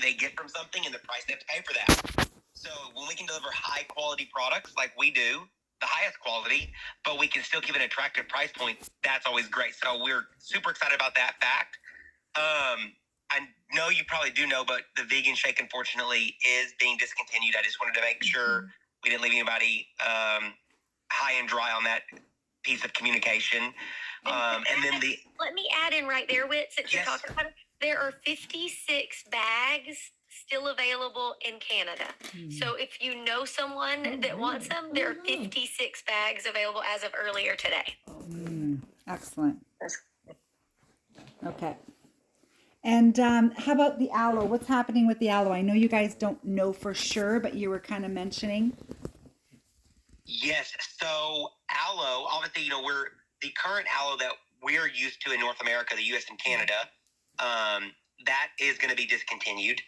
they get from something and the price they have to pay for that. So when we can deliver high quality products like we do, the highest quality, but we can still keep an attractive price point, that's always great. So we're super excited about that fact. I know you probably do know, but the vegan shake, unfortunately, is being discontinued. I just wanted to make sure we didn't leave anybody high and dry on that piece of communication. And then let me add in right there, Whit, since you're talking about it. There are 56 bags still available in Canada. So if you know someone that wants them, there are 56 bags available as of earlier today. Excellent. Okay. And how about the aloe? What's happening with the aloe? I know you guys don't know for sure, but you were kind of mentioning. Yes. So aloe, obviously, we're the current aloe that we're used to in North America, the U.S. and Canada, that is going to be discontinued.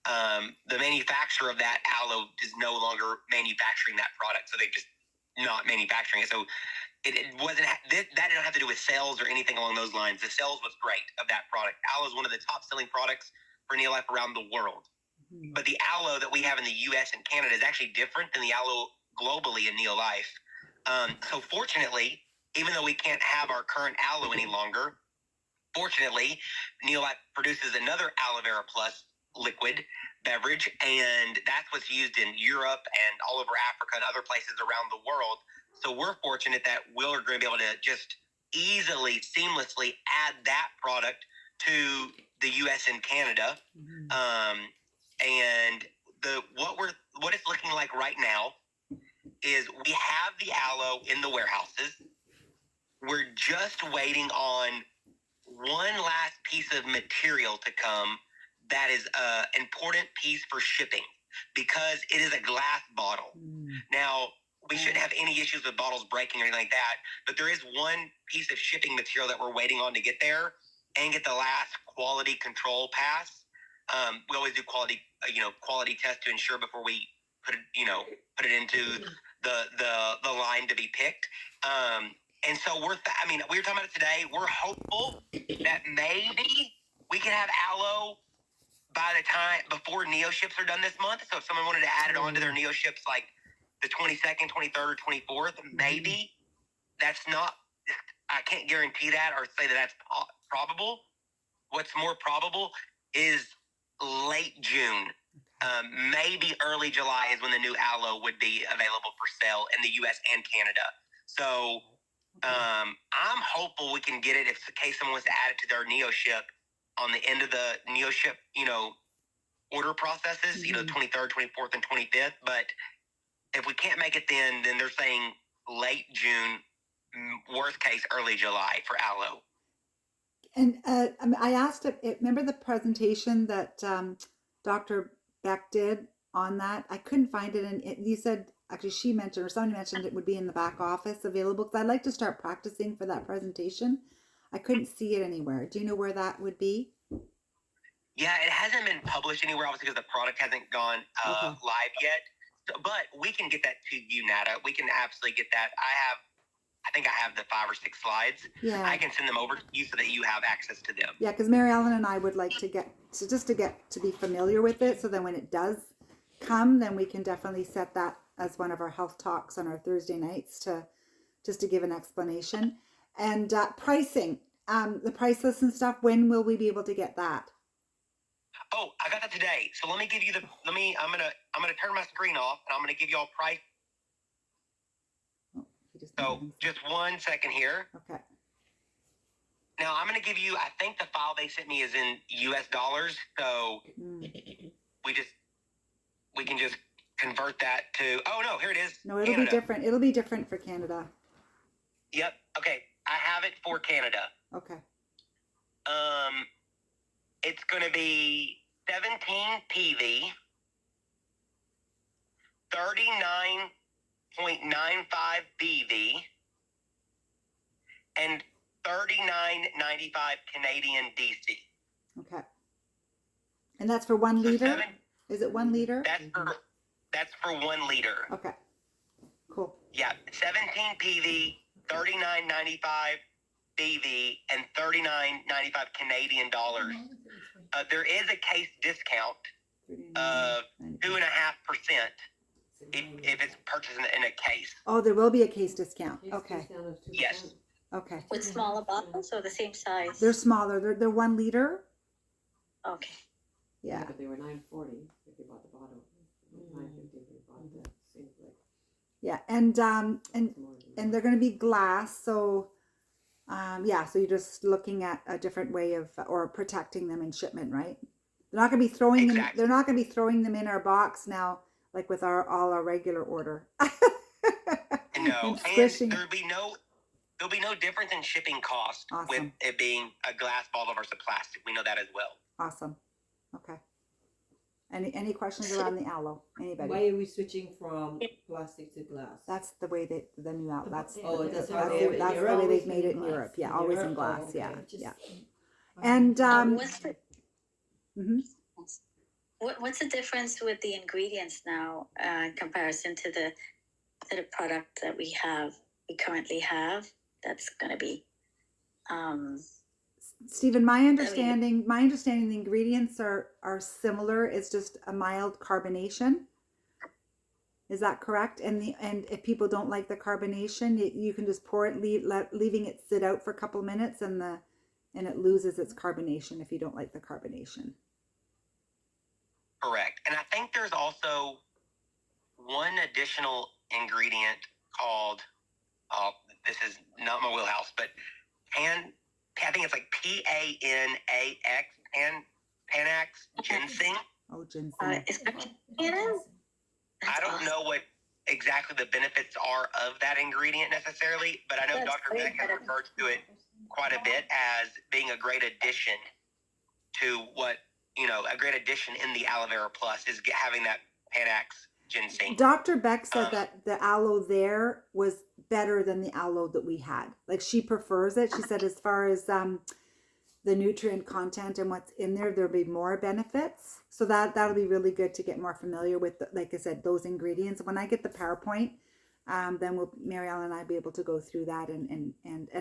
The manufacturer of that aloe is no longer manufacturing that product, so they're just not manufacturing it. So it wasn't that didn't have to do with sales or anything along those lines. The sales was great of that product. Aloe is one of the top selling products for Neolife around the world. But the aloe that we have in the U.S. and Canada is actually different than the aloe globally in Neolife. So fortunately, even though we can't have our current aloe any longer, fortunately, Neolife produces another aloe vera plus liquid beverage, and that's what's used in Europe and all over Africa and other places around the world. So we're fortunate that we're going to be able to just easily, seamlessly add that product to the U.S. and Canada. And what it's looking like right now is we have the aloe in the warehouses. We're just waiting on one last piece of material to come that is an important piece for shipping, because it is a glass bottle. Now, we shouldn't have any issues with bottles breaking or anything like that, but there is one piece of shipping material that we're waiting on to get there and get the last quality control pass. We always do quality test to ensure before we put it into the line to be picked. And so we were talking about it today. We're hopeful that maybe we can have aloe by the time before Neo ships are done this month. So if someone wanted to add it on to their Neo ships like the 22nd, 23rd, or 24th, maybe that's not, I can't guarantee that or say that that's probable. What's more probable is late June, maybe early July is when the new aloe would be available for sale in the U.S. and Canada. So I'm hopeful we can get it if in case someone wants to add it to their Neo ship on the end of the Neo ship, order processes, 23rd, 24th, and 25th. But if we can't make it then they're saying late June, worst case, early July for aloe. And I asked, remember the presentation that Dr. Beck did on that? I couldn't find it. And you said, actually she mentioned, or somebody mentioned it would be in the back office available, because I'd like to start practicing for that presentation. I couldn't see it anywhere. Do you know where that would be? Yeah, it hasn't been published anywhere, obviously, because the product hasn't gone live yet. So, but we can get that to you, Nada. We can absolutely get that. I think I have the 5 or 6 slides. Yeah. I can send them over to you so that you have access to them. Yeah, because Mary Ellen and I would like to get to be familiar with it, so then when it does come, then we can definitely set that as one of our health talks on our Thursday nights to give an explanation. And pricing, the price list and stuff, when will we be able to get that? Oh, I got that today. So let me give you I'm gonna turn my screen off and I'm gonna give you all price. So just 1 second here. Okay. Now I'm gonna give you, I think the file they sent me is in US dollars. So we can just convert that to, oh no, here it is. No, it'll Canada. Be different. It'll be different for Canada. Yep. Okay. I have it for Canada. Okay. It's going to be 17 PV, 39.95 BV, and 39.95 Canadian DC. Okay. And that's for 1 liter? Is it 1 liter? That's for 1 liter. Okay. Cool. Yeah. 17 PV, 39.95 BV, and 39.95 Canadian dollars. there is a case discount of 2.5% if it's purchased in a case. Oh, there will be a case discount. Okay. Yes. Okay. With smaller bottles or the same size? They're smaller. They're 1 liter. Okay. Yeah. But they were $9.40 if you bought the bottle. $9.50 if you bought the single. Yeah, and they're going to be glass, so yeah, so you're just looking at a different way of or protecting them in shipment, right? They're not going to be throwing them. Exactly. They're not going to be throwing them in our box now, like with all our regular order. No, And and squishing. there'll be no difference in shipping cost with Awesome. it being a glass bottle versus plastic. We know that as well. Awesome. Okay. Any questions around the aloe? Anybody? Why are we switching from plastic to glass? That's the way the new aloe. That's Oh, that's how that's they have it in the way Europe? they've made it in Glass. Europe. Yeah, In always in Europe? glass. Oh, okay. Yeah, Just- yeah. And What's the mhm. what's the difference with the ingredients now in comparison to the product that we currently have? That's going to be Stephen, my understanding, the ingredients are similar. It's just a mild carbonation. Is that correct? And if people don't like the carbonation, you can just pour it, leaving it sit out for a couple of minutes, and it loses its carbonation if you don't like the carbonation. Correct. And I think there's also one additional ingredient called, this is not my wheelhouse, but I think it's like PANAX, Panax ginseng. Oh, ginseng. is that Canada? I don't know what exactly the benefits are of that ingredient necessarily, but I know That's Dr. great. Beck has referred to it quite a bit as being a great addition to a great addition in the aloe vera plus is having that Panax ginseng. Dr. Beck said that the aloe there was better than the aloe that we had. Like, she prefers it. She said as far as the nutrient content and what's in there, there'll be more benefits. So that'll be really good to get more familiar with, like I said, those ingredients. When I get the PowerPoint, then Mary Ellen and I be able to go through that. And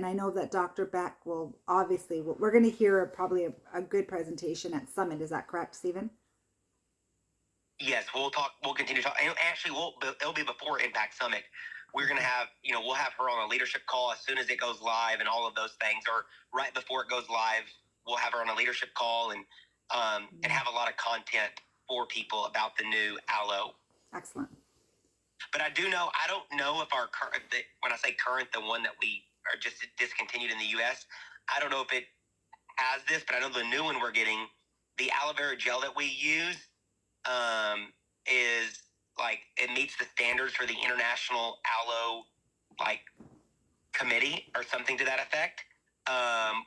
I know that Dr. Beck will obviously, we're going to hear probably a good presentation at Summit. Is that correct, Stephen? Yes, we'll continue to talk. And actually, it'll be before Impact Summit. We're going to have, we'll have her on a leadership call as soon as it goes live and all of those things, or right before it goes live, we'll have her on a leadership call and have a lot of content for people about the new aloe. Excellent. But I don't know if our current, when I say current, the one that we are just discontinued in the U.S., I don't know if it has this, but I know the new one we're getting, the aloe vera gel that we use, is like, it meets the standards for the International Aloe Committee or something to that effect,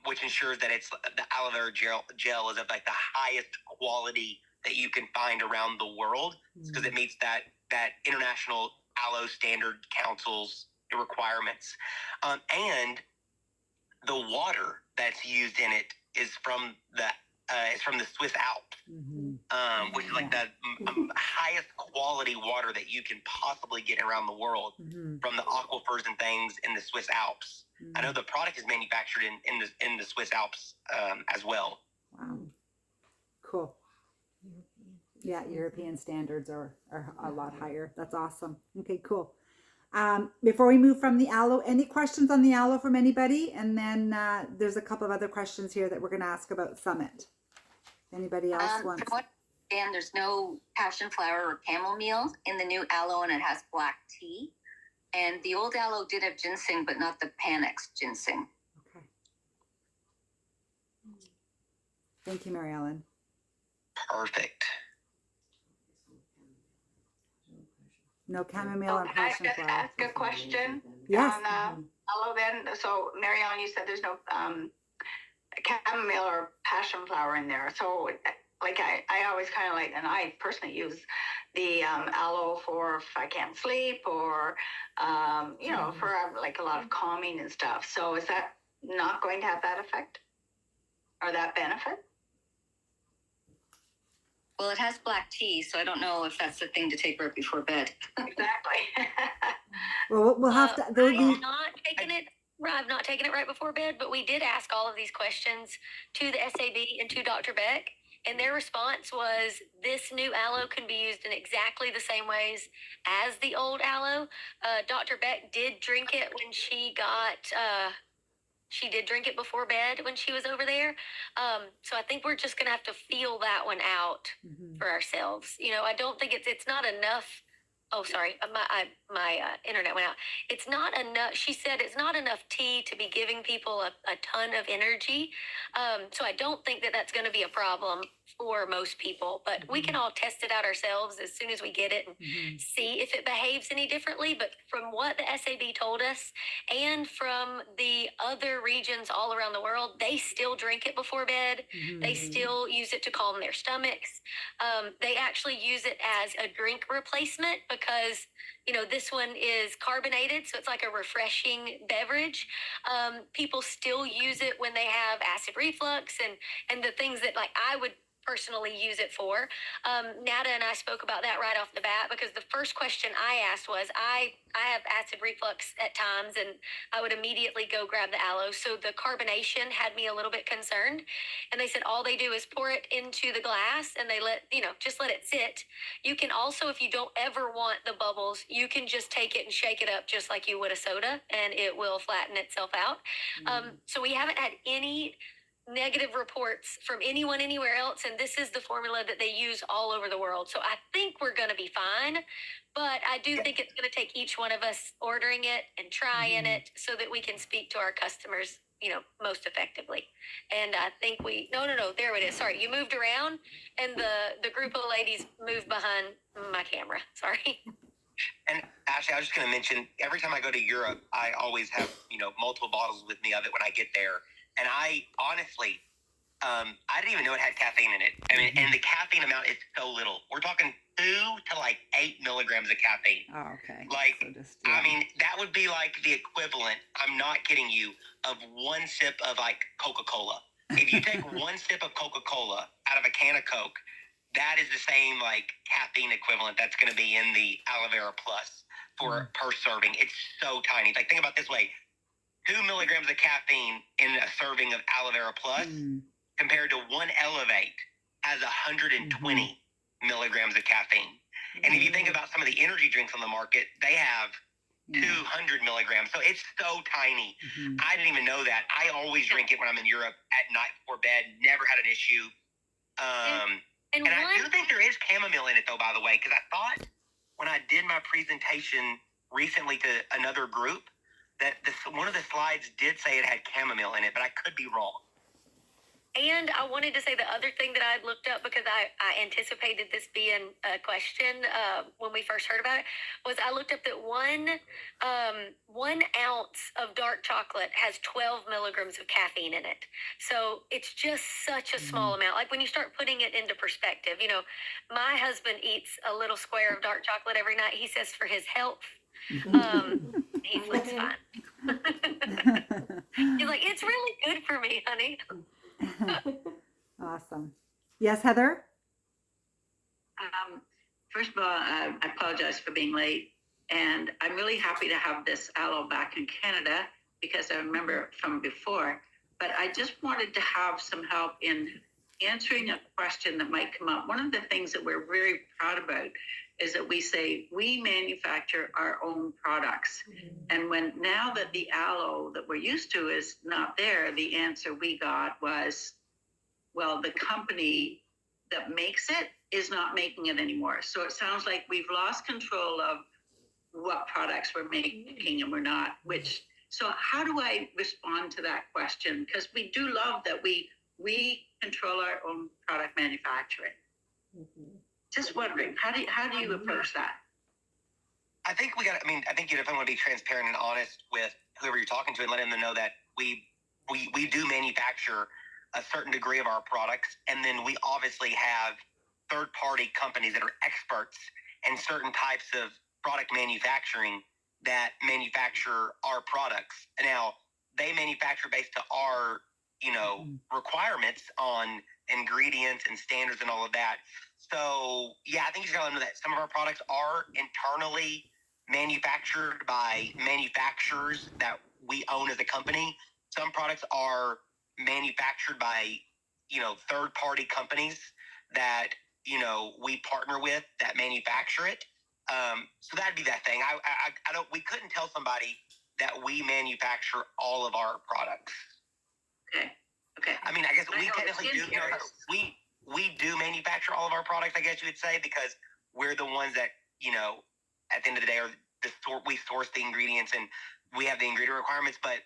which ensures that it's the aloe vera gel is of like the highest quality that you can find around the world, because it meets that International Aloe Standard Council's requirements, and the water that's used in it is from the Swiss Alps, which is like the highest quality water that you can possibly get around the world from the aquifers and things in the Swiss Alps. I know the product is manufactured in the Swiss Alps as well. Wow. Cool. Yeah, European standards are a lot higher. That's awesome. Okay, cool. Before we move from the aloe, any questions on the aloe from anybody? And then there's a couple of other questions here that we're going to ask about Summit. Anybody else wants? From what I understand, there's no passion flower or chamomile in the new aloe, and it has black tea. And the old aloe did have ginseng, but not the Panax ginseng. Okay. Thank you, Mary Ellen. Perfect. No chamomile and Can I passion just flower. ask a question Yes. on aloe then? So Mary Ellen, you said there's no chamomile or passion flower in there. So like I always kind of like, and I personally use the aloe for if I can't sleep or, for like a lot of calming and stuff. So is that not going to have that effect or that benefit? Well, it has black tea, so I don't know if that's the thing to take right before bed. Exactly. Well, we'll have to. There'll be. I've not taken it right before bed, but we did ask all of these questions to the SAB and to Dr. Beck, And their response was, this new aloe can be used in exactly the same ways as the old aloe. Dr. Beck did drink it when she did drink it before bed when she was over there. So I think we're just going to have to feel that one out Mhm. for ourselves. I don't think it's not enough. Oh, sorry, my internet went out. It's not enough. She said it's not enough tea to be giving people a ton of energy. So I don't think that that's going to be a problem for most people. But we can all test it out ourselves as soon as we get it and Mhm. see if it behaves any differently. But from what the SAB told us, and from the other regions all around the world, they still drink it before bed. Mhm. They still use it to calm their stomachs. They actually use it as a drink replacement because, this one is carbonated, so it's like a refreshing beverage. People still use it when they have acid reflux and the things that like I would personally use it for. Nada and I spoke about that right off the bat because the first question I asked was, I have acid reflux at times and I would immediately go grab the aloe. So the carbonation had me a little bit concerned. And they said all they do is pour it into the glass and they just let it sit. You can also, if you don't ever want the bubbles, you can just take it and shake it up just like you would a soda and it will flatten itself out. So we haven't had any negative reports from anyone anywhere else, and this is the formula that they use all over the world. So I think we're going to be fine, but I do think it's going to take each one of us ordering it and trying it so that we can speak to our customers, most effectively. And I think there it is. Sorry, you moved around, and the group of ladies moved behind my camera. Sorry. And Ashley, I was just going to mention, every time I go to Europe, I always have, multiple bottles with me of it when I get there. And I honestly, I didn't even know it had caffeine in it. I mean, and the caffeine amount is so little. We're talking 2 to like 8 milligrams of caffeine. Oh, okay. Like, So just, I mean, that would be like the equivalent, I'm not kidding you, of 1 sip of like Coca-Cola. If you take 1 sip of Coca-Cola out of a can of Coke, that is the same like caffeine equivalent that's going to be in the aloe vera plus for per serving. It's so tiny. Like, think about it this way: 2 milligrams of caffeine in a serving of aloe vera plus compared to 1 Elevate has 120 milligrams of caffeine. And if you think about some of the energy drinks on the market, they have 200 milligrams. So it's so tiny. I didn't even know that. I always drink it when I'm in Europe at night before bed. Never had an issue. And I do think there is chamomile in it, though, by the way, because I thought when I did my presentation recently to another group that one of the slides did say it had chamomile in it, but I could be wrong. And I wanted to say the other thing that I looked up because I anticipated this being a question when we first heard about it was I looked up that 1 ounce of dark chocolate has 12 milligrams of caffeine in it. So it's just such a small amount. Like when you start putting it into perspective, my husband eats a little square of dark chocolate every night. He says for his health. He sleeps fine. He's like, it's really good for me, honey. Awesome. Yes, Heather? First of all, I apologize for being late. And I'm really happy to have this aloe back in Canada because I remember it from before. But I just wanted to have some help in answering a question that might come up. One of the things that we're very proud about is that we say we manufacture our own products. And now that the aloe that we're used to is not there, the answer we got was, well, the company that makes it is not making it anymore. So it sounds like we've lost control of what products we're making and we're not, so how do I respond to that question? Because we do love that we control our own product manufacturing. Just wondering, how do you approach that? I think you definitely want to be transparent and honest with whoever you're talking to and letting them know that we do manufacture a certain degree of our products. And then we obviously have third-party companies that are experts in certain types of product manufacturing that manufacture our products. Now, they manufacture based to our, requirements on ingredients and standards and all of that. So, yeah, I think you gotta know that some of our products are internally manufactured by manufacturers that we own as a company. Some products are manufactured by, third-party companies that, we partner with that manufacture it. So that'd be that thing. I don't, we couldn't tell somebody that we manufacture all of our products. Okay. I mean, I guess I we know, technically do. skincare is- We do manufacture all of our products, I guess you would say, because we're the ones that, at the end of the day, we source the ingredients and we have the ingredient requirements. But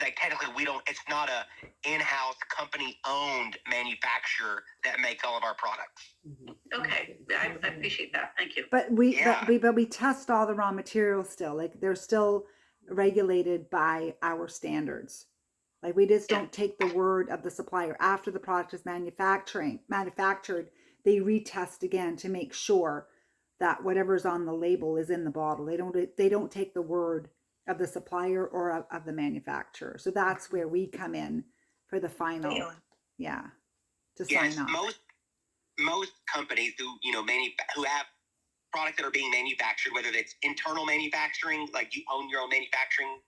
like technically, we don't. It's not a in-house company-owned manufacturer that makes all of our products. Okay, I appreciate that. Thank you. But we Yeah. but we test all the raw materials still. Like they're still regulated by our standards. Like we just don't take the word of the supplier after the product is manufactured. They retest again to make sure that whatever's on the label is in the bottle. They don't take the word of the supplier or of the manufacturer. So that's where we come in for the final, to sign off. Most companies who who have products that are being manufactured, whether it's internal manufacturing, like you own your own manufacturing,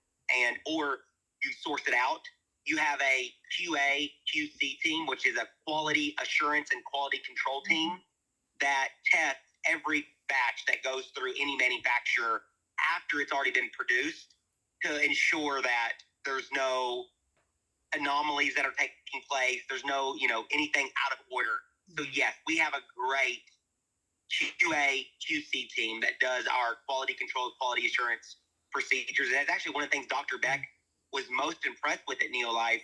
or you source it out, you have a QA QC team, which is a quality assurance and quality control team that tests every batch that goes through any manufacturer after it's already been produced to ensure that there's no anomalies that are taking place. There's no, anything out of order. So yes, we have a great QA QC team that does our quality control, quality assurance procedures. And that's actually one of the things Dr. Beck was most impressed with at Neolife,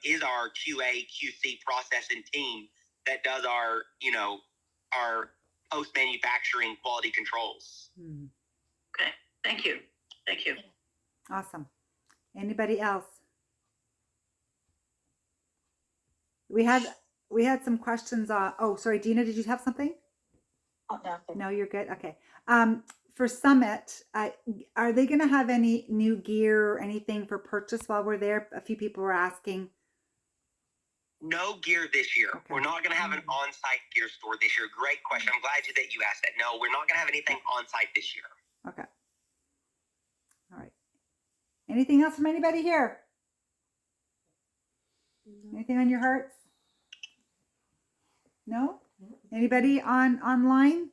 is our QA QC process and team that does our post-manufacturing quality controls. Okay, thank you. Awesome. Anybody else? We had some questions. Oh, sorry, Dina, did you have something? Oh, no. No, you're good. Okay. For Summit, are they going to have any new gear or anything for purchase while we're there? A few people were asking. No gear this year. Okay. We're not going to have an on-site gear store this year. Great question. I'm glad that you asked that. No, we're not going to have anything on-site this year. Okay. All right. Anything else from anybody here? Anything on your hearts? No? Anybody online?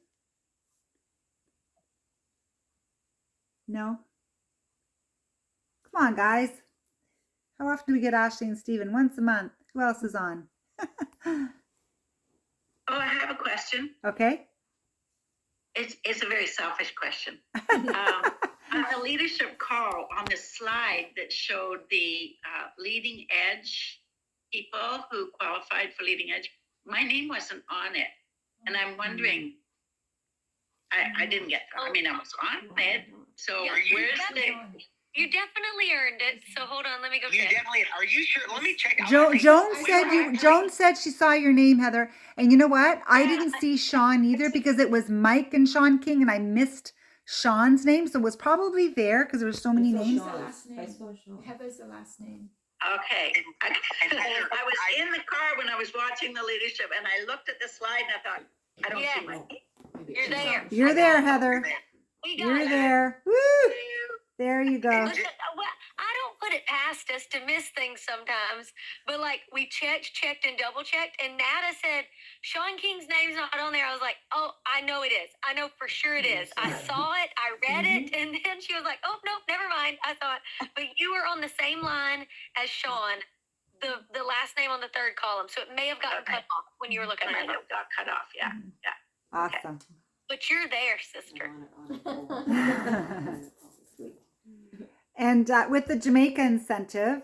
No? Come on, guys. How often do we get Ashley and Steven? Once a month. Who else is on? Oh, I have a question. Okay. It's a very selfish question. On the leadership call, on the slide that showed the leading edge people who qualified for leading edge, my name wasn't on it. And I'm wondering, I didn't get, I mean, I was on it. So where's the... You definitely earned it. So hold on, let me go You check. definitely, are you sure? Let me check. Joan said she saw your name, Heather. And you know what? I didn't see Sean either because it was Mike and Sean King and I missed Sean's name. So it was probably there because there were so many names. Heather's the last name. Okay. I was in the car when I was watching the leadership and I looked at the slide and I thought, I don't see my name. You're there. You're there, Heather. We got You're it. there. Woo! There you go. Listen, I don't put it past us to miss things sometimes, but like we checked and double checked, and Nada said Sean King's name's not on there. I was like, oh, I know it is. I know for sure it is. I saw it, I read it, and then she was like, oh no, never mind. I thought, but you were on the same line as Sean, the last name on the third column, so it may have gotten cut off when you were looking at it. Got cut off. Yeah. Awesome. But you're there, sister. And with the Jamaica incentive,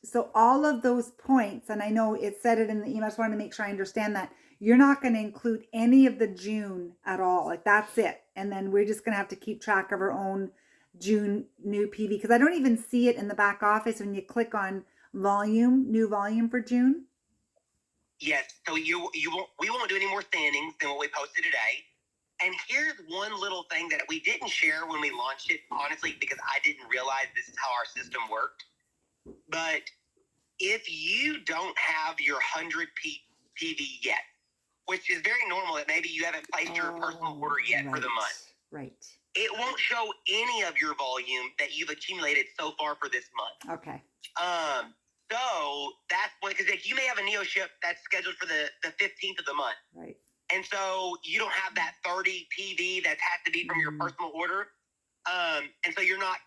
so all of those points, and I know it said it in the email, I just wanted to make sure I understand that you're not going to include any of the June at all. Like that's it. And then we're just going to have to keep track of our own June new PV because I don't even see it in the back office when you click on volume, new volume for June. Yes. So we won't do any more standings than what we posted today. And here's one little thing that we didn't share when we launched it, honestly, because I didn't realize this is how our system worked. But if you don't have your 100 PV yet, which is very normal that maybe you haven't placed your personal order yet for the month. Right. It won't show any of your volume that you've accumulated so far for this month. Okay. So that's when, because like, you may have a Neo ship that's scheduled for the 15th of the month. Right. And so you don't have that 30 PV that has to be from your personal order. And so you're not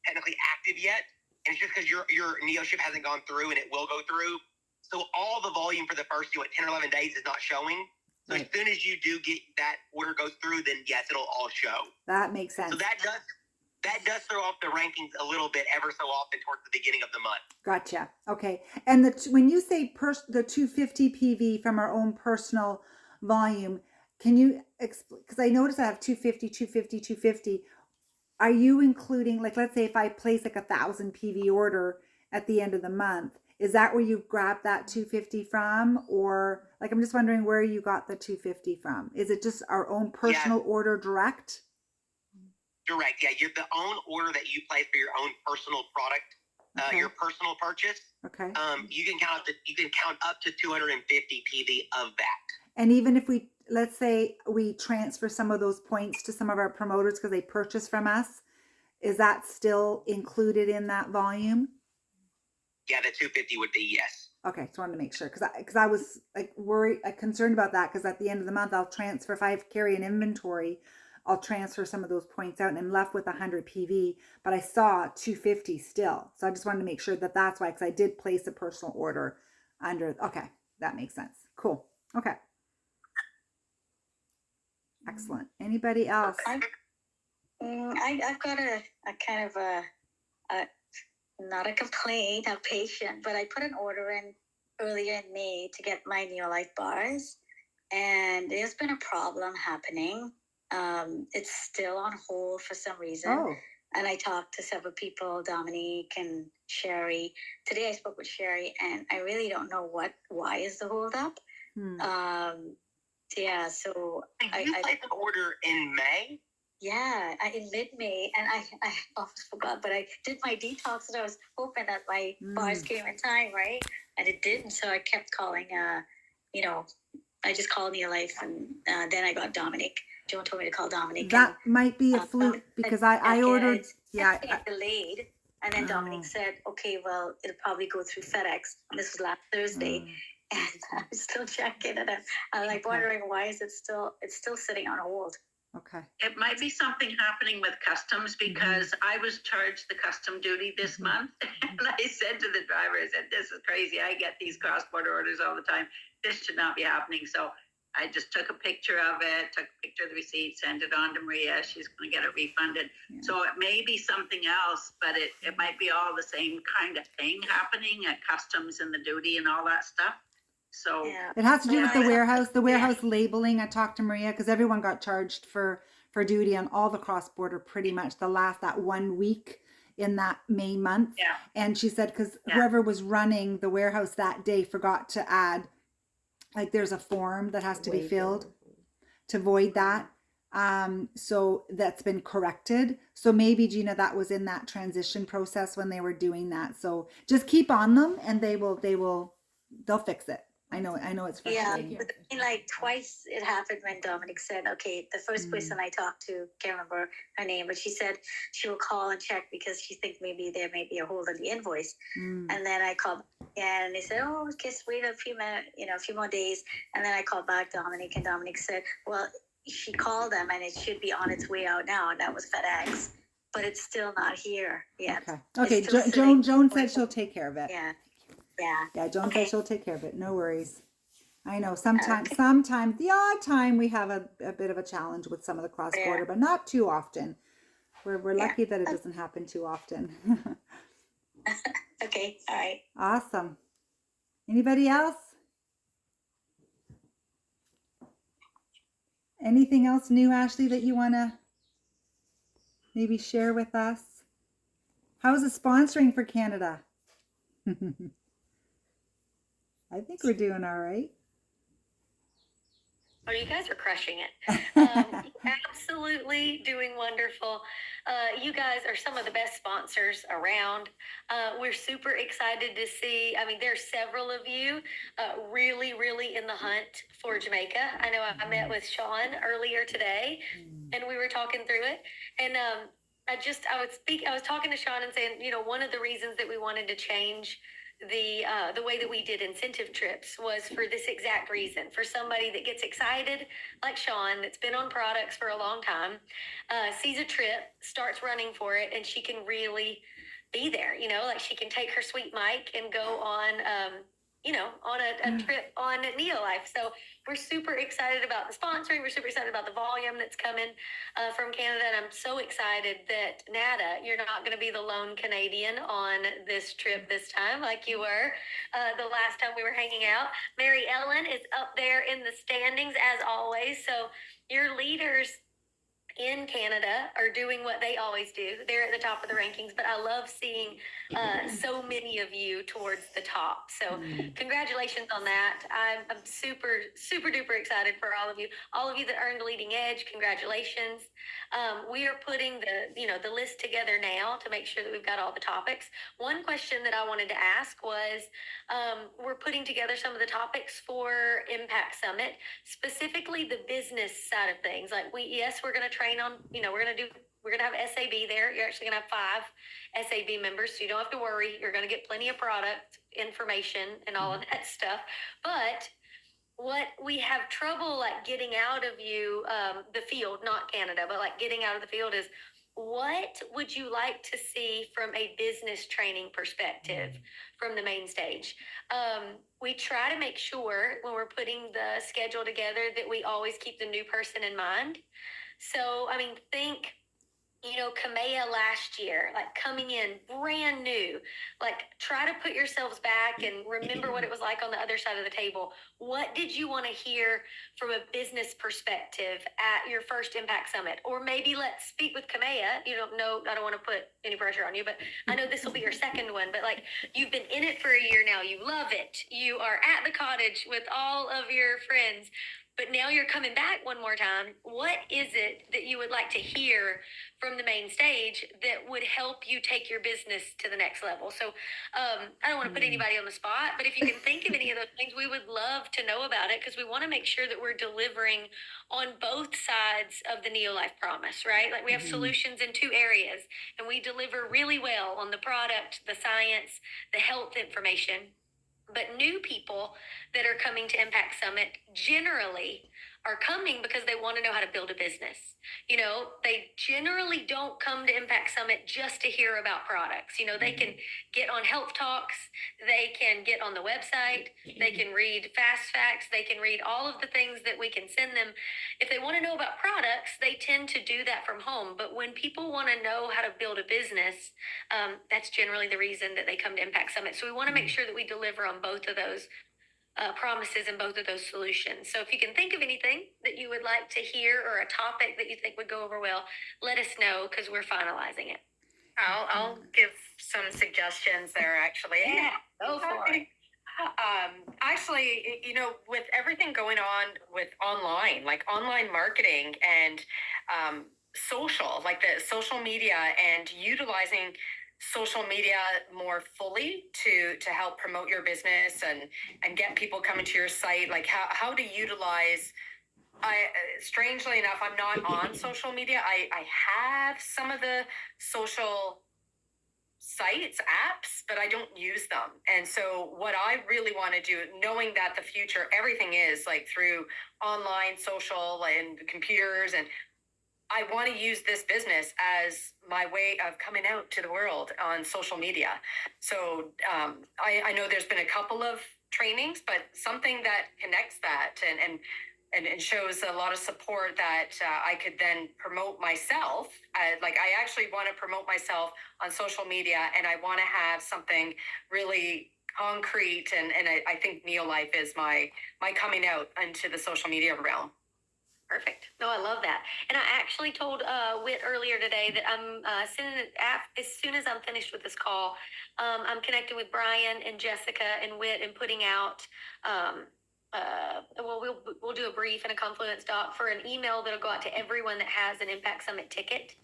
technically active yet. And it's just because your Neo ship hasn't gone through, and it will go through. So all the volume for the first 10 or 11 days is not showing. So Right. as soon as you do get that order goes through, then yes, it'll all show. That makes sense. So that does throw off the rankings a little bit ever so often towards the beginning of the month. Gotcha. Okay. And when you say the 250 PV from our own personal volume, can you explain? Because I noticed I have 250, 250, 250. Are you including, like, let's say if I place like 1,000 PV order at the end of the month, is that where you grab that 250 from? Or like, I'm just wondering where you got the 250 from. Is it just our own personal order direct? Direct, yeah. You're the own order that you place for your own personal product, Okay. your personal purchase. Okay. You can count up to 250 PV of that. And even if let's say we transfer some of those points to some of our promoters because they purchase from us, is that still included in that volume? Yeah, the 250 would be yes. Okay, just wanted to make sure because I was like concerned about that because at the end of the month I'll transfer, if I carry an inventory, I'll transfer some of those points out and I'm left with 100 PV, but I saw 250 still. So I just wanted to make sure that that's why, because I did place a personal order under. Okay, that makes sense. Cool. Okay. Excellent. Anybody else? I've got a kind of a not a complaint, a patient, but I put an order in earlier in May to get my Neolife bars, and there's been a problem happening. It's still on hold for some reason. Oh. And I talked to several people, Dominique and Sherry. Today I spoke with Sherry, and I really don't know why is the hold up. Yeah, so Did you place an order in May? Yeah, in mid-May, and I almost forgot, but I did my detox, and I was hoping that my bars came in time, right? And it didn't, so I kept calling. I just called Neolife, and then I got Dominic. Joan told me to call Dominic. That might be a fluke because I ordered. Yeah, delayed, and then Dominic said, "Okay, well, it'll probably go through FedEx." This was last Thursday. And I'm still checking, and I'm like wondering why it's still sitting on hold. Okay. It might be something happening with customs because I was charged the custom duty this month. And I said to the driver, I said, this is crazy. I get these cross-border orders all the time. This should not be happening. So I just took a picture of it, took a picture of the receipt, sent it on to Maria. She's going to get it refunded. Yeah. So it may be something else, but it might be all the same kind of thing happening at customs and the duty and all that stuff. So it has to do with the warehouse labeling. I talked to Maria because everyone got charged for duty on all the cross-border pretty much that 1 week in that May month. Yeah. And she said because whoever was running the warehouse that day forgot to add, like there's a form that has to be filled to void that. So that's been corrected. So maybe, Gina, that was in that transition process when they were doing that. So just keep on them and they'll fix it. I know it's frustrating. Yeah, like twice it happened when Dominic said, okay, the first person I talked to, can't remember her name, but she said she will call and check because she thinks maybe there may be a hold on the invoice. And then I called and they said, oh, just wait a few minutes, a few more days. And then I called back Dominic, and Dominic said, well, she called them and it should be on its way out now. And that was FedEx, but it's still not here yet. Okay. Joan said she'll take care of it. Yeah, Joan said she'll take care of it. No worries. I know sometimes the odd time we have a bit of a challenge with some of the cross border, but not too often. We're lucky that it doesn't happen too often. Okay, all right. Awesome. Anybody else? Anything else new, Ashley, that you want to maybe share with us? How's the sponsoring for Canada? I think we're doing all right. Oh, you guys are crushing it. Absolutely doing wonderful. You guys are some of the best sponsors around. We're super excited to see. I mean, there's several of you really, really in the hunt for Jamaica. I know I met with Sean earlier today, and we were talking through it. And I was talking to Sean and saying, one of the reasons that we wanted to change the way that we did incentive trips was for this exact reason. For somebody that gets excited, like Sean, that's been on products for a long time, sees a trip, starts running for it, and she can really be there. You know, like she can take her sweet mic and go on. On a trip on Neolife. So we're super excited about the sponsoring. We're super excited about the volume that's coming from Canada. And I'm so excited that Nada, you're not going to be the lone Canadian on this trip this time, like you were the last time we were hanging out. Mary Ellen is up there in the standings as always. So your leaders in Canada are doing what they always do. They're at the top of the rankings, but I love seeing so many of you towards the top. So congratulations on that. I'm super, super duper excited for all of you that earned Leading Edge. Congratulations. We are putting the list together now to make sure that we've got all the topics. One question that I wanted to ask was, we're putting together some of the topics for Impact Summit, specifically the business side of things. Like we're going to train on, we're going to have SAB there. You're actually going to have 5 SAB members, so you don't have to worry. You're going to get plenty of product information and all of that stuff. But what we have trouble like getting out of you, the field, not Canada, but like getting out of the field is, what would you like to see from a business training perspective from the main stage? We try to make sure when we're putting the schedule together that we always keep the new person in mind. So, I mean, think, Kamea last year, like coming in brand new, like try to put yourselves back and remember what it was like on the other side of the table. What did you want to hear from a business perspective at your first Impact Summit? Or maybe let's speak with Kamea. You don't know, I don't want to put any pressure on you, but I know this will be your second one, but like you've been in it for a year now. You love it. You are at the cottage with all of your friends. But now you're coming back one more time. What is it that you would like to hear from the main stage that would help you take your business to the next level? So I don't want to put anybody on the spot, but if you can think of any of those things, we would love to know about it, because we want to make sure that we're delivering on both sides of the Neolife promise, right? Like we have solutions in 2 areas, and we deliver really well on the product, the science, the health information. But new people that are coming to Impact Summit generally are coming because they want to know how to build a business. They generally don't come to Impact Summit just to hear about products. They can get on Health Talks, they can get on the website, they can read Fast Facts, they can read all of the things that we can send them. If they want to know about products, they tend to do that from home. But when people want to know how to build a business, that's generally the reason that they come to Impact Summit. So we want to make sure that we deliver on both of those promises and both of those solutions. So if you can think of anything that you would like to hear or a topic that you think would go over well, let us know, because we're finalizing it. I'll give some suggestions there, actually. Yeah, go for it. Actually, with everything going on with online, like online marketing and social, like the social media, and utilizing social media more fully to help promote your business and get people coming to your site, like how to utilize. Strangely enough, I'm not on social media. I have some of the social sites, apps, but I don't use them. And so what I really want to do, knowing that the future, everything is like through online, social, and computers, and I want to use this business as my way of coming out to the world on social media. So I know there's been a couple of trainings, but something that connects that and shows a lot of support that I could then promote myself. Like I actually want to promote myself on social media, and I want to have something really concrete. And I think Neolife is my coming out into the social media realm. Perfect. No, I love that. And I actually told Whit earlier today that I'm as soon as I'm finished with this call, I'm connecting with Brian and Jessica and Whit and putting out. We'll do a brief and a Confluence doc for an email that'll go out to everyone that has an Impact Summit ticket,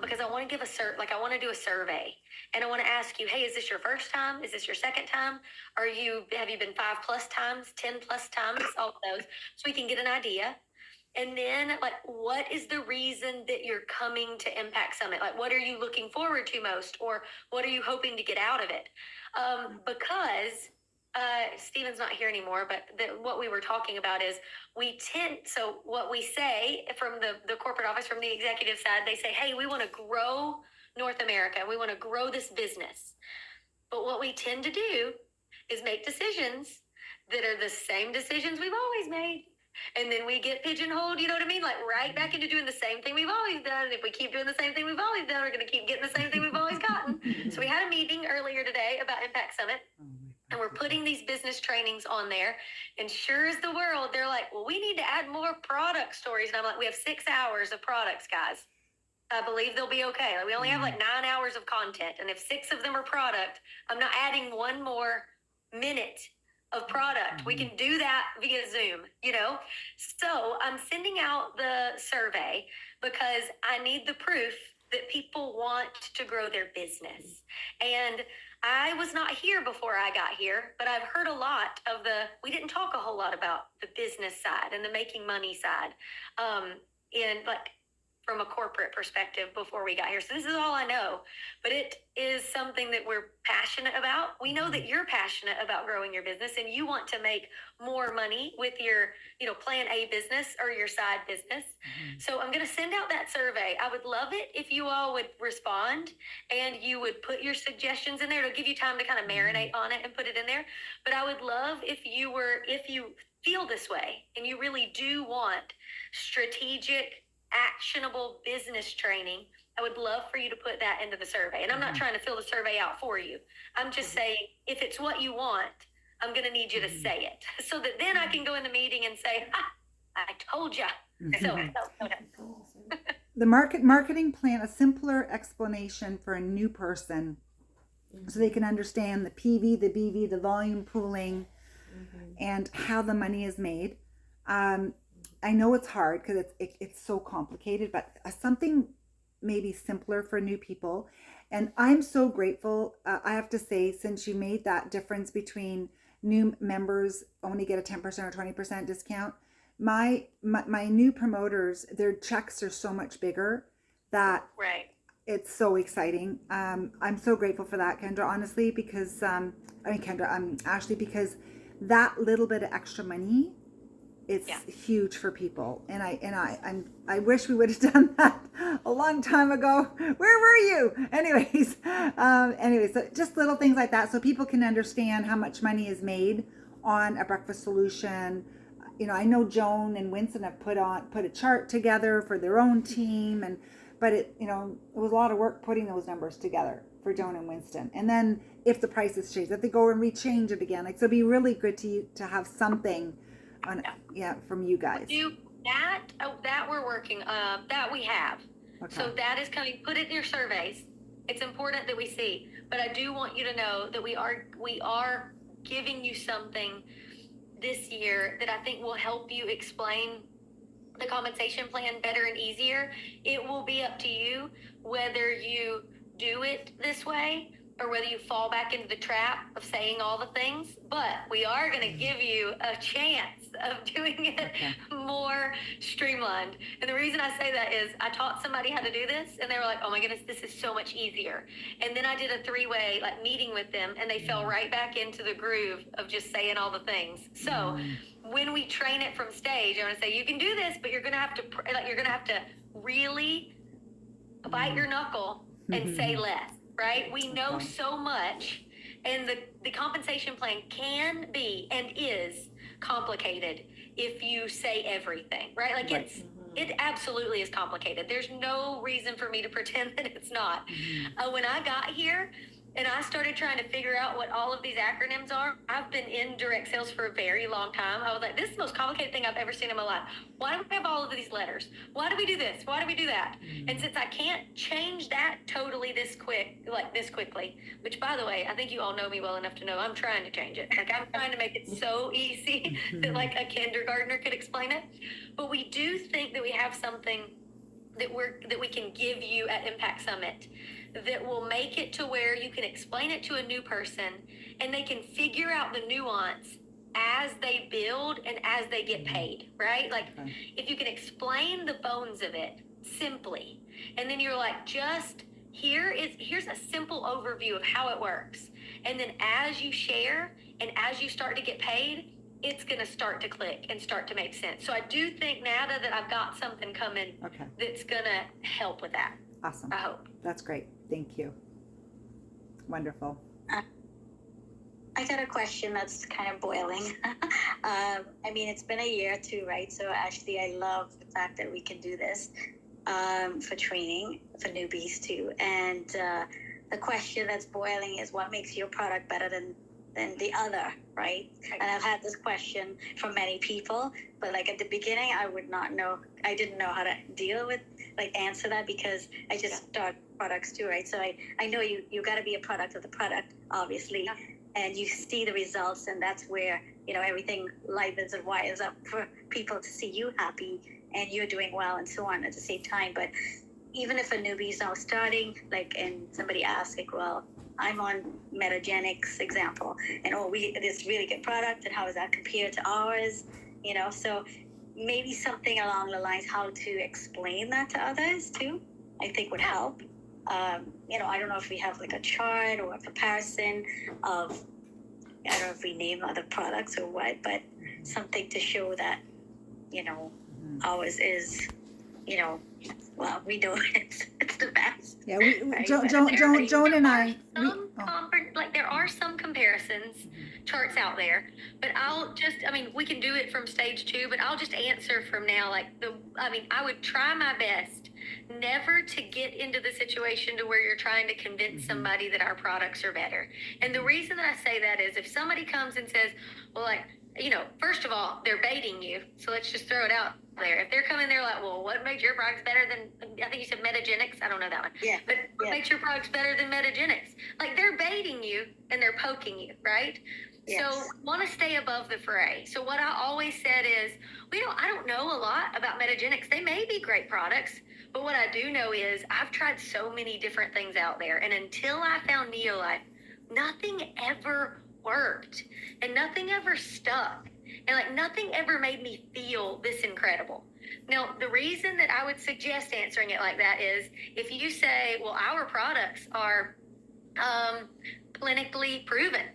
because I want to give I want to do a survey, and I want to ask you, hey, is this your first time? Is this your second time? Have you been 5+ times, 10+ times, all of those, so we can get an idea. And then, like, what is the reason that you're coming to Impact Summit? Like, what are you looking forward to most, or what are you hoping to get out of it? Because Stephen's not here anymore, but what we were talking about is so what we say from the corporate office, from the executive side, they say, hey, we want to grow North America. We want to grow this business. But what we tend to do is make decisions that are the same decisions we've always made. And then we get pigeonholed, you know what I mean? Like right back into doing the same thing we've always done. And if we keep doing the same thing we've always done, we're going to keep getting the same thing we've always gotten. So we had a meeting earlier today about Impact Summit. And we're putting these business trainings on there. And sure as the world, they're like, well, we need to add more product stories. And I'm like, we have 6 hours of products, guys. I believe they'll be okay. Like, we only have like 9 hours of content. And if 6 of them are product, I'm not adding one more minute of product. We can do that via Zoom, you know? So I'm sending out the survey because I need the proof that people want to grow their business. And I was not here before I got here, but I've heard a lot of we didn't talk a whole lot about the business side and the making money side. And like, from a corporate perspective before we got here. So this is all I know, but it is something that we're passionate about. We know that you're passionate about growing your business and you want to make more money with your, plan A business or your side business. So I'm going to send out that survey. I would love it if you all would respond and you would put your suggestions in there. It'll give you time to kind of marinate on it and put it in there. But I would love if you feel this way and you really do want strategic, actionable business training, I would love for you to put that into the survey. And I'm not trying to fill the survey out for you. I'm just saying, if it's what you want, I'm going to need you to say it so that then I can go in the meeting and say, I told you. The marketing plan, a simpler explanation for a new person so they can understand the PV, the BV, the volume pooling, and how the money is made. I know it's hard because it's so complicated, but something maybe simpler for new people. And I'm so grateful, I have to say, since you made that difference between new members only get a 10% or 20% discount, my new promoters, their checks are so much bigger that it's so exciting. I'm so grateful for that, Kendra, honestly, because, Ashley, because that little bit of extra money, it's huge for people. And I wish we would have done that a long time ago. Where were you? Anyways, so just little things like that so people can understand how much money is made on a breakfast solution. I know Joan and Winston have put a chart together for their own team, but it was a lot of work putting those numbers together for Joan and Winston. And then if the prices change, if they go and rechange it again, so it'd be really good to have something from you guys. Do that we're working that we have. Okay. So that is coming. Put it in your surveys. It's important that we see. But I do want you to know that we are giving you something this year that I think will help you explain the compensation plan better and easier. It will be up to you whether you do it this way or whether you fall back into the trap of saying all the things, but we are going to give you a chance of doing it more streamlined. And the reason I say that is I taught somebody how to do this and they were like, oh my goodness, this is so much easier. And then I did a 3-way meeting with them and they fell right back into the groove of just saying all the things. So when we train it from stage, I want to say, you can do this, but you're going to have to really bite your knuckle and say less. Right? We know so much, and the compensation plan can be and is complicated if you say everything, right? It absolutely is complicated. There's no reason for me to pretend that it's not. When I got here and I started trying to figure out what all of these acronyms are, I've been in direct sales for a very long time. I was like, this is the most complicated thing I've ever seen in my life. Why do we have all of these letters? Why do we do this? Why do we do that? And since I can't change that totally this quickly, which by the way, I think you all know me well enough to know I'm trying to change it. I'm trying to make it so easy that a kindergartner could explain it. But we do think that we have something that we can give you at Impact Summit that will make it to where you can explain it to a new person and they can figure out the nuance as they build and as they get paid, right? Like Okay. if you can explain the bones of it simply, and then you're like, just here's a simple overview of how it works. And then as you share and as you start to get paid, it's going to start to click and start to make sense. So I do think now that I've got something coming Okay. that's going to help with that. Awesome. I hope. That's great. Thank you. Wonderful. I got a question that's kind of boiling. I mean, it's been a year too, right? So actually, I love the fact that we can do this for training for newbies too. And the question that's boiling is, what makes your product better than the other, right? And I've had this question from many people, but like at the beginning, I would not know. I didn't know how to deal with, like, answer that because I just start products too, right? So I know you got to be a product of the product, obviously. Yeah. And you see the results, and that's where, you know, everything livens and wires up for people to see you happy and you're doing well and so on at the same time. But even if a newbie is now starting, like, and somebody asks, like, well, I'm on Metagenics example, and this really good product, and how does that compare to ours? You know, so maybe something along the lines how to explain that to others too, I think would help. You know, I don't know if we have like a chart or a comparison of, I don't know if we name other products or what, but something to show that, you know, ours is, you know, well, we know it's the best. Yeah, we right? Joan and I. There are some comparisons charts out there, but we can do it from stage 2, but I'll just answer from now. I would try my best never to get into the situation to where you're trying to convince somebody that our products are better. And the reason that I say that is if somebody comes and says, well, like, you know, first of all, they're baiting you. So let's just throw it out there. If they're coming, they're like, well, what makes your products better than, I think you said Metagenics. I don't know that one. Yeah. But what makes your products better than Metagenics? Like, they're baiting you and they're poking you, right? Yes. So want to stay above the fray. So what I always said is, I don't know a lot about Metagenics. They may be great products, but what I do know is I've tried so many different things out there. And until I found Neolife, nothing ever worked and nothing ever stuck. And like nothing ever made me feel this incredible. Now, the reason that I would suggest answering it like that is if you say, well, our products are clinically proven,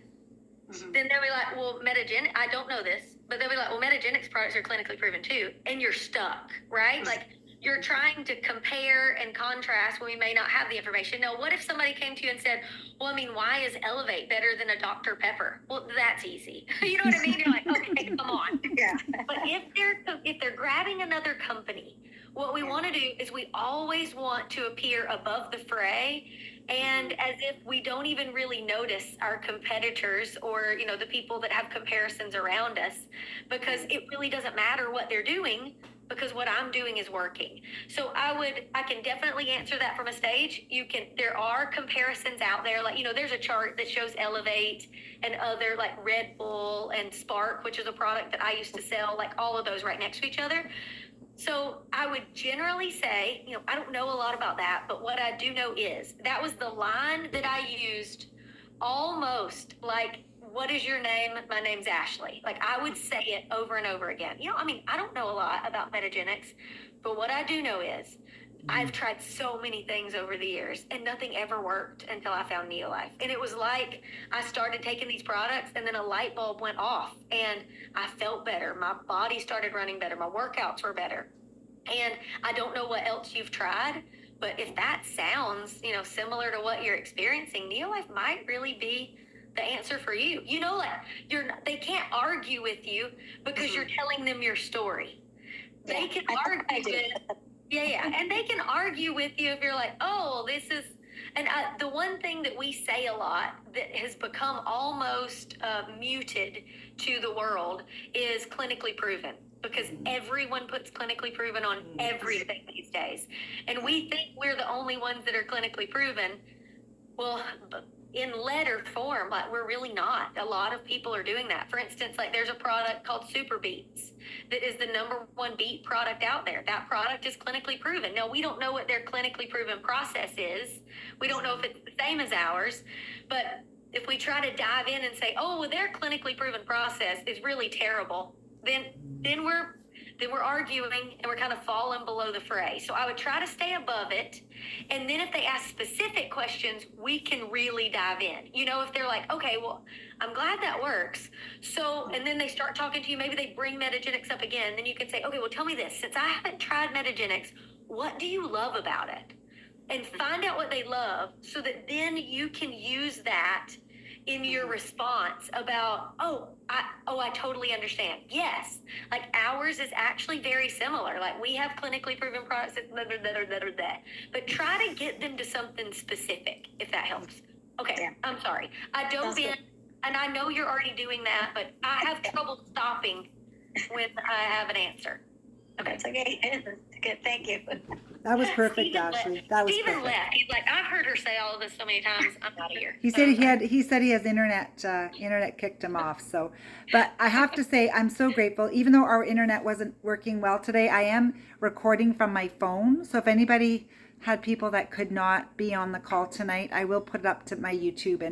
then they'll be like, well, I don't know this, but they'll be like, well, Metagenics products are clinically proven too. And you're stuck, right? Like you're trying to compare and contrast when we may not have the information. Now, what if somebody came to you and said, well, I mean, why is Elevate better than a Dr. Pepper? Well, that's easy. You know what I mean? You're like, okay, come on. Yeah. But if they're grabbing another company, what we want to do is we always want to appear above the fray and as if we don't even really notice our competitors or, you know, the people that have comparisons around us, because it really doesn't matter what they're doing, because what I'm doing is working. So I can definitely answer that from a stage. There are comparisons out there. Like, you know, there's a chart that shows Elevate and other like Red Bull and Spark, which is a product that I used to sell, like all of those right next to each other. So I would generally say, you know, I don't know a lot about that, but what I do know is that was the line that I used almost like, what is your name? My name's Ashley. Like I would say it over and over again. You know, I mean, I don't know a lot about Metagenics, but what I do know is I've tried so many things over the years and nothing ever worked until I found Neolife. And it was like I started taking these products and then a light bulb went off and I felt better. My body started running better. My workouts were better. And I don't know what else you've tried, but if that sounds, you know, similar to what you're experiencing, Neolife might really be the answer for you. You know, like they can't argue with you because you're telling them your story. Yeah, they can argue with and they can argue with you if you're like, oh, this is, and the one thing that we say a lot that has become almost muted to the world is clinically proven, because everyone puts clinically proven on everything these days. And we think we're the only ones that are clinically proven. Well, in letter form, like we're really not. A lot of people are doing that. For instance, like there's a product called Super Beats that is the #1 beet product out there. That product is clinically proven. Now, we don't know what their clinically proven process is. We don't know if it's the same as ours, but if we try to dive in and say, oh, well, their clinically proven process is really terrible, then we're arguing and we're kind of falling below the fray. So I would try to stay above it. And then if they ask specific questions, we can really dive in. You know, if they're like, okay, well, I'm glad that works. So, and then they start talking to you, maybe they bring Metagenics up again. Then you can say, okay, well, tell me this. Since I haven't tried Metagenics, what do you love about it? And find out what they love so that then you can use that in your response about, I totally understand. Yes, like ours is actually very similar. Like we have clinically proven products that, but try to get them to something specific if that helps. Okay, Yeah. I'm sorry. I dove Sounds in, good. and I know you're already doing that, but I have trouble stopping when I have an answer. Okay. That's okay. Good. Thank you. That was perfect, Stephen Ashley. left. That was Stephen perfect. left. He's like, I've heard her say all of this so many times. I'm out of here. He said he said he has internet kicked him off. So, but I have to say I'm so grateful. Even though our internet wasn't working well today, I am recording from my phone. So if anybody had people that could not be on the call tonight, I will put it up to my YouTube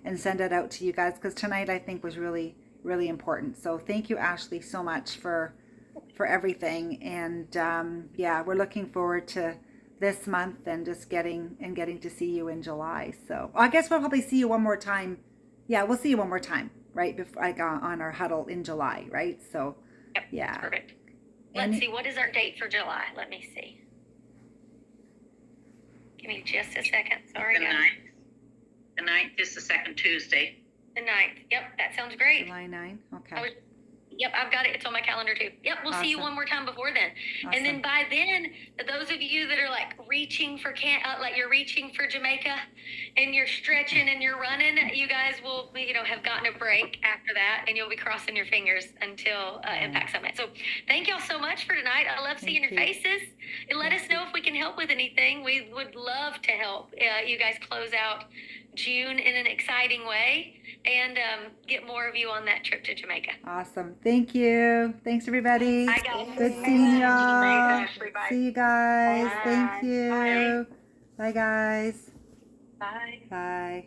and send it out to you guys, because tonight I think was really, really important. So thank you, Ashley, so much for everything. And yeah, we're looking forward to this month and just getting to see you in July. So I guess we'll probably see you one more time. Yeah, we'll see you one more time, right? Before on our huddle in July, right? So Yep, yeah. perfect. Let's see, what is our date for July? Let me see. Give me just a second. Sorry, The guys. 9th. The 9th is the second Tuesday. The 9th. Yep, that sounds great. July 9. Okay. Yep, I've got it. It's on my calendar too. Yep, we'll see you Awesome. one more time before then. Awesome. And then by then, those of you that are like reaching for like you're reaching for Jamaica, and you're stretching and you're running, you guys will have gotten a break after that, and you'll be crossing your fingers until Impact Summit. So thank y'all so much for tonight. I love seeing your faces. And let us know if we can help with anything. We would love to help you guys close out June in an exciting way and get more of you on that trip to Jamaica. Awesome. Thank you. Thanks, everybody. Bye, guys. Good seeing y'all. Ashley, bye. See you guys. Bye. Thank you. Bye, guys. Bye. Bye.